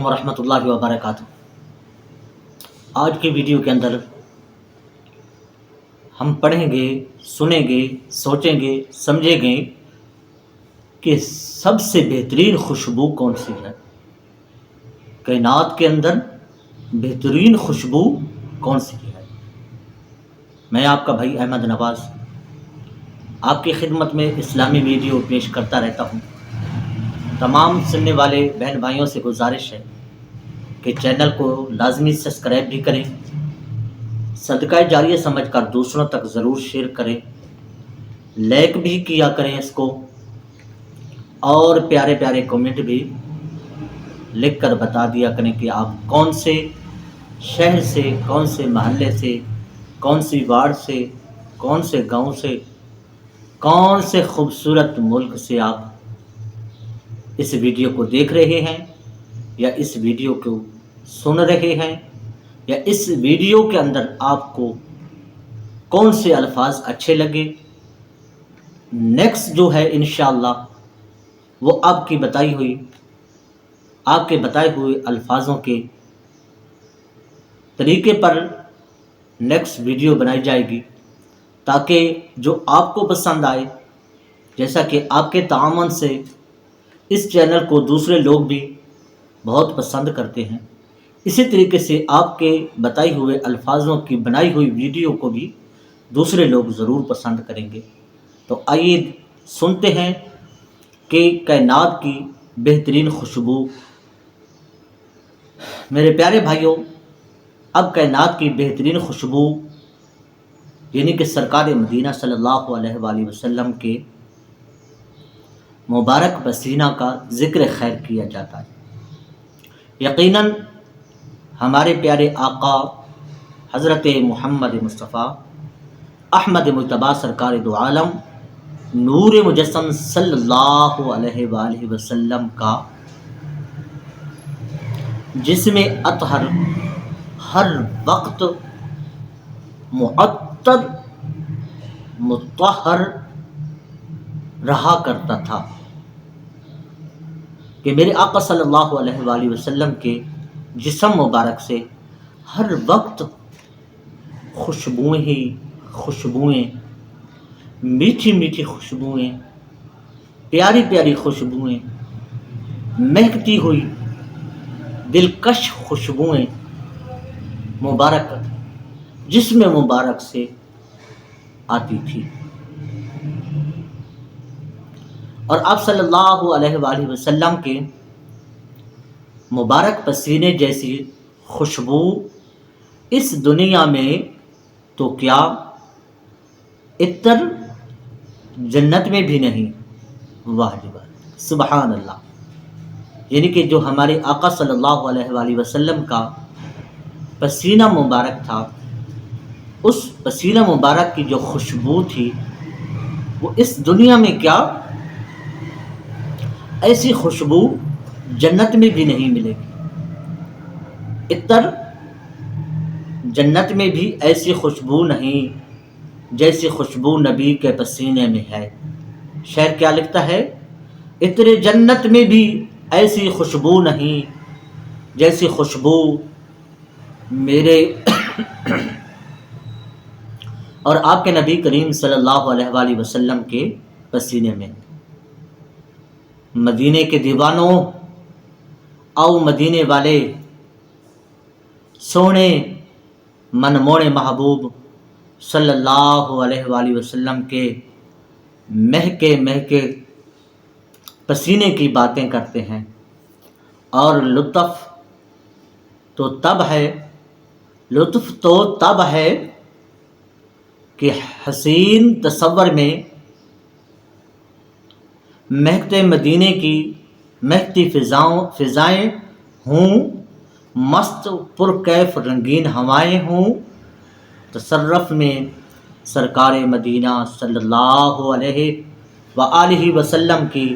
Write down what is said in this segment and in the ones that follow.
علیکم ورحمۃ اللہ وبرکاتہ۔ آج کی ویڈیو کے اندر ہم پڑھیں گے، سنیں گے، سوچیں گے، سمجھیں گے کہ سب سے بہترین خوشبو کون سی ہے۔ کائنات کے اندر بہترین خوشبو کون سی ہے۔ میں آپ کا بھائی احمد نواز آپ کی خدمت میں اسلامی ویڈیو پیش کرتا رہتا ہوں۔ تمام سننے والے بہن بھائیوں سے گزارش ہے کہ چینل کو لازمی سبسکرائب بھی کریں، صدقہ جاریہ سمجھ کر دوسروں تک ضرور شیئر کریں، لائک بھی کیا کریں اس کو، اور پیارے پیارے کمنٹ بھی لکھ کر بتا دیا کریں کہ آپ کون سے شہر سے، کون سے محلے سے، کون سی وارڈ سے، کون سے گاؤں سے، کون سے خوبصورت ملک سے آپ اس ویڈیو کو دیکھ رہے ہیں، یا اس ویڈیو کو سن رہے ہیں، یا اس ویڈیو کے اندر آپ کو کون سے الفاظ اچھے لگے۔ نیکسٹ جو ہے انشاءاللہ وہ آپ کے بتائے ہوئے الفاظوں کے طریقے پر نیکسٹ ویڈیو بنائی جائے گی، تاکہ جو آپ کو پسند آئے، جیسا کہ آپ کے تعاون سے اس چینل کو دوسرے لوگ بھی بہت پسند کرتے ہیں، اسی طریقے سے آپ کے بتائی ہوئے الفاظوں کی بنائی ہوئی ویڈیو کو بھی دوسرے لوگ ضرور پسند کریں گے۔ تو آئیے سنتے ہیں کہ کائنات کی بہترین خوشبو۔ میرے پیارے بھائیوں، اب کائنات کی بہترین خوشبو یعنی کہ سرکار مدینہ صلی اللہ علیہ وآلہ وسلم کے مبارک پسینہ کا ذکر خیر کیا جاتا ہے۔ یقیناً ہمارے پیارے آقا حضرت محمد مصطفیٰ احمد مجتبیٰ سرکار دو عالم نور مجسم صلی اللہ علیہ وآلہ وسلم کا جسم اطہر ہر وقت معطر مطہر رہا کرتا تھا، کہ میرے آقا صلی اللہ علیہ وآلہ وسلم کے جسم مبارک سے ہر وقت خوشبوئیں ہی خوشبوئیں، میٹھی میٹھی خوشبوئیں، پیاری پیاری خوشبوئیں، مہکتی ہوئی دلکش خوشبوئیں مبارک جسم مبارک سے آتی تھی، اور آپ صلی اللہ علیہ وآلہ وسلم کے مبارک پسینے جیسی خوشبو اس دنیا میں تو کیا عطر جنت میں بھی نہیں۔ واہ جی واہ، سبحان اللہ۔ یعنی کہ جو ہمارے آقا صلی اللہ علیہ وآلہ وسلم کا پسینہ مبارک تھا، اس پسینہ مبارک کی جو خوشبو تھی، وہ اس دنیا میں کیا ایسی خوشبو جنت میں بھی نہیں ملے گی۔ عطر جنت میں بھی ایسی خوشبو نہیں جیسی خوشبو نبی کے پسینے میں ہے۔ شعر کیا لکھتا ہے؟ عطر جنت میں بھی ایسی خوشبو نہیں جیسی خوشبو میرے اور آپ کے نبی کریم صلی اللہ علیہ وآلہ وسلم کے پسینے میں۔ مدینے کے دیوانوں، آؤ مدینے والے، سونے منموڑے محبوب صلی اللہ علیہ وآلہ وسلم کے مہکے مہکے پسینے کی باتیں کرتے ہیں، اور لطف تو تب ہے کہ حسین تصور میں مہکتے مدینے کی مہکتی فضائیں ہوں، مست پرکیف رنگین ہوائیں ہوں، تصرف میں سرکار مدینہ صلی اللہ علیہ وآلہ وسلم کی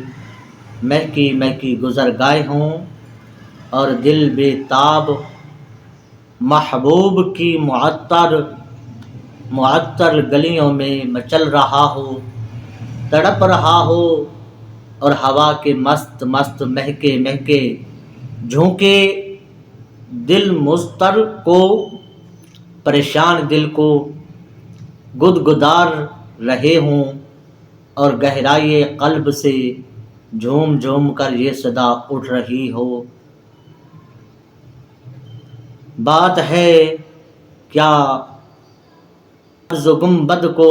مہکی مہکی گزرگاہیں ہوں، اور دل بے تاب محبوب کی معطر گلیوں میں مچل رہا ہو، تڑپ رہا ہو، اور ہوا کے مست مست مہکے مہکے جھونکے دل مضطر کو، پریشان دل کو گدگدار رہے ہوں، اور گہرائی قلب سے جھوم جھوم کر یہ صدا اٹھ رہی ہو۔ بات ہے کیا عرض گنبد کو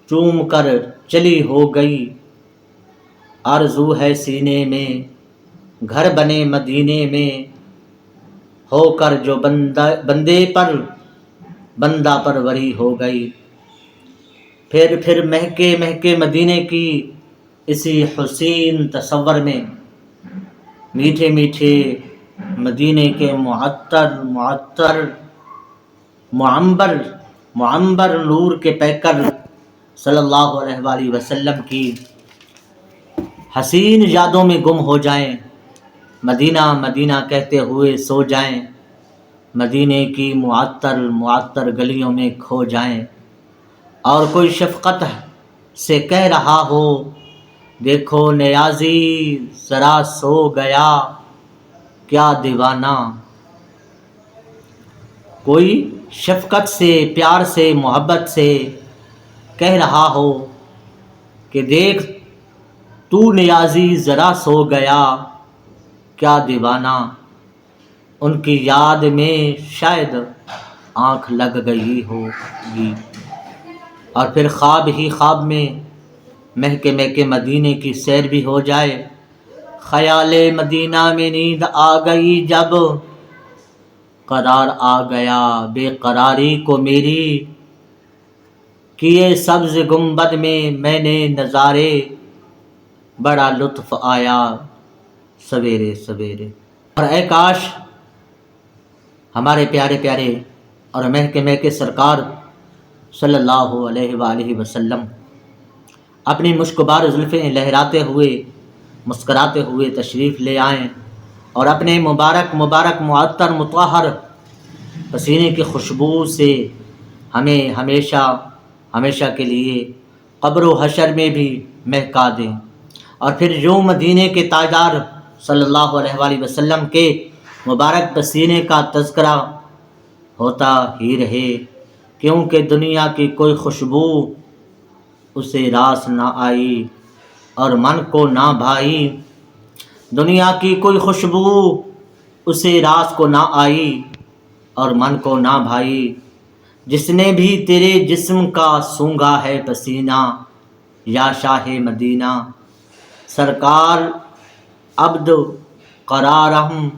چوم کر چلی ہو گئی، آرزو ہے سینے میں گھر بنے مدینے میں، ہو کر جو بندے پر بندہ پروری ہو گئی۔ پھر مہکے مہکے مدینے کی اسی حسین تصور میں، میٹھے میٹھے مدینے کے معطر معمبر نور کے پیکر صلی اللہ علیہ وآلہ وسلم کی حسین یادوں میں گم ہو جائیں، مدینہ مدینہ کہتے ہوئے سو جائیں، مدینے کی معطر گلیوں میں کھو جائیں، اور کوئی شفقت سے کہہ رہا ہو، دیکھو نیازی ذرا سو گیا کیا دیوانہ۔ کوئی شفقت سے، پیار سے، محبت سے کہہ رہا ہو کہ دیکھ تو نیازی ذرا سو گیا کیا دیوانہ۔ ان کی یاد میں شاید آنکھ لگ گئی ہوگی، اور پھر خواب ہی خواب میں مہکے مہکے مدینے کی سیر بھی ہو جائے۔ خیال مدینہ میں نیند آ گئی جب، قرار آ گیا بے قراری کو میری، کیے سبز گنبد میں نے نظارے، بڑا لطف آیا سویرے سویرے۔ اور اے کاش ہمارے پیارے پیارے اور مہکے مہکے سرکار صلی اللہ علیہ وآلہ وسلم اپنی مشکبار زلفیں لہراتے ہوئے، مسکراتے ہوئے تشریف لے آئیں، اور اپنے مبارک معطر مطہر پسینے کی خوشبو سے ہمیں ہمیشہ کے لیے قبر و حشر میں بھی مہکا دیں، اور پھر یوں مدینے کے تاجدار صلی اللہ علیہ وآلہ وسلم کے مبارک پسینے کا تذکرہ ہوتا ہی رہے، کیونکہ دنیا کی کوئی خوشبو اسے راس نہ آئی اور من کو نہ بھائی، دنیا کی کوئی خوشبو اسے راس کو نہ آئی اور من کو نہ بھائی، جس نے بھی تیرے جسم کا سونگھا ہے پسینہ، یا شاہ مدینہ۔ سرکار عبد قرارہم،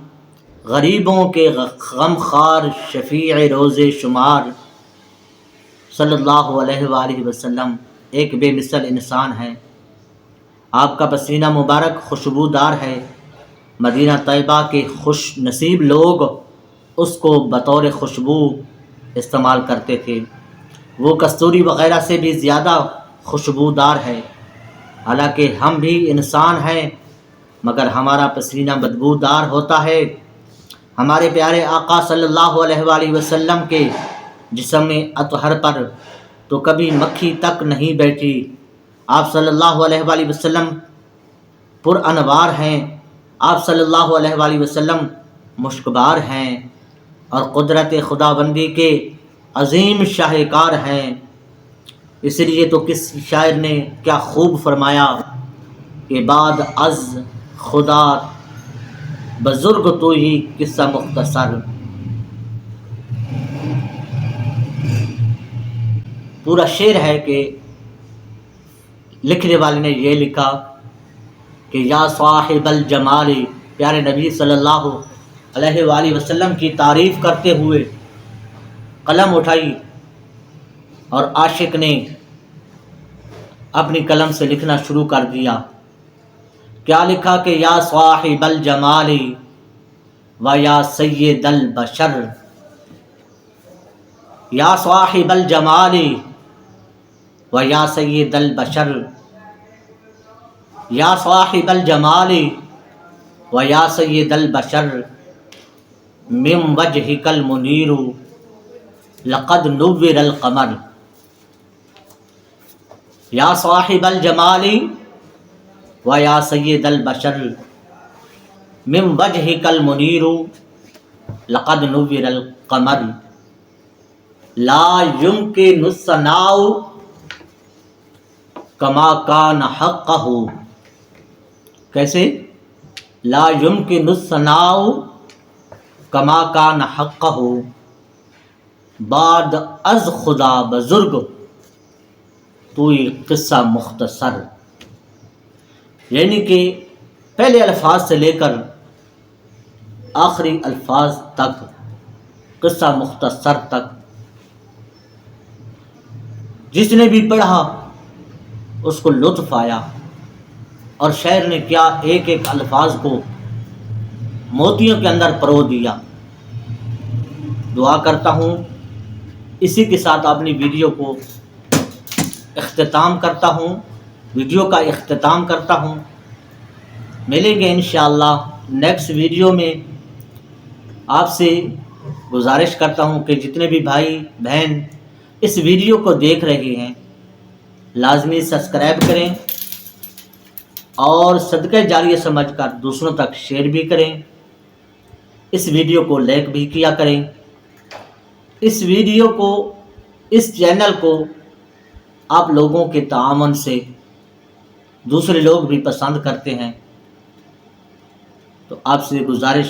غریبوں کے غمخوار، شفیع روز شمار، صلی اللہ علیہ وآلہ وسلم ایک بے مثل انسان ہے۔ آپ کا پسینہ مبارک خوشبودار ہے، مدینہ طیبہ کے خوش نصیب لوگ اس کو بطور خوشبو استعمال کرتے تھے، وہ کستوری وغیرہ سے بھی زیادہ خوشبودار ہے۔ حالانکہ ہم بھی انسان ہیں مگر ہمارا پسینہ بدبودار ہوتا ہے۔ ہمارے پیارے آقا صلی اللہ علیہ وآلہ وسلم کے جسم اطہر پر تو کبھی مکھی تک نہیں بیٹھی۔ آپ صلی اللہ علیہ وآلہ وسلم پر انوار ہیں، آپ صلی اللہ علیہ وآلہ وسلم مشکبار ہیں، اور قدرت خداوندی کے عظیم شاہکار ہیں۔ اس لیے تو کس شاعر نے کیا خوب فرمایا کہ بعد از خدا بزرگ تو ہی قصہ مختصر۔ پورا شعر ہے کہ لکھنے والے نے یہ لکھا کہ یا صاحب الجمال، پیارے نبی صلی اللہ علیہ وآلہ وسلم کی تعریف کرتے ہوئے قلم اٹھائی، اور عاشق نے اپنی قلم سے لکھنا شروع کر دیا۔ کیا لکھا کہ یا صاحب الجمال و یا سید البشر، یا صاحب الجمال و یا سید البشر، یا صاحب الجمال و یا سید البشر، من وجهک المنیر لقد نور القمر۔ یا صاحب الجمال و یا سید البشر، من وجهك المنیر لقد نور القمر لا يمكن الثناء کما کان حقہ. کیسے؟ لا يمكن الثناء کما کان حقہ، بعد از خدا بزرگ توئی قصہ مختصر. یعنی کہ پہلے الفاظ سے لے کر آخری الفاظ تک، قصہ مختصر تک، جس نے بھی پڑھا اس کو لطف آیا. اور شاعر نے کیا ایک ایک الفاظ کو موتیوں کے اندر پرو دیا. دعا کرتا ہوں اسی کے ساتھ اپنی ویڈیو کو اختتام کرتا ہوں، ویڈیو کا اختتام کرتا ہوں. ملیں گے انشاءاللہ نیکسٹ ویڈیو میں. آپ سے گزارش کرتا ہوں کہ جتنے بھی بھائی بہن اس ویڈیو کو دیکھ رہے ہیں لازمی سبسکرائب کریں اور صدقہ جاریہ سمجھ کر دوسروں تک شیئر بھی کریں. اس ویڈیو کو لائک بھی کیا کریں. اس ویڈیو کو، اس چینل کو آپ لوگوں کے تعاون سے دوسرے لوگ بھی پسند کرتے ہیں، تو آپ سے گزارش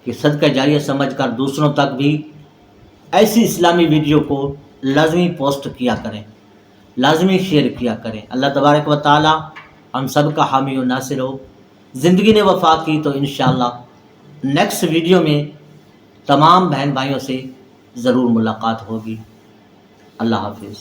کہ صدقہ جاریہ سمجھ کر دوسروں تک بھی ایسی اسلامی ویڈیو کو لازمی پوسٹ کیا کریں، لازمی شیئر کیا کریں. اللہ تبارک و تعالی ہم سب کا حامی و ناصر ہو. زندگی نے وفا کی تو انشاءاللہ نیکسٹ ویڈیو میں تمام بہن بھائیوں سے ضرور ملاقات ہوگی. اللہ حافظ.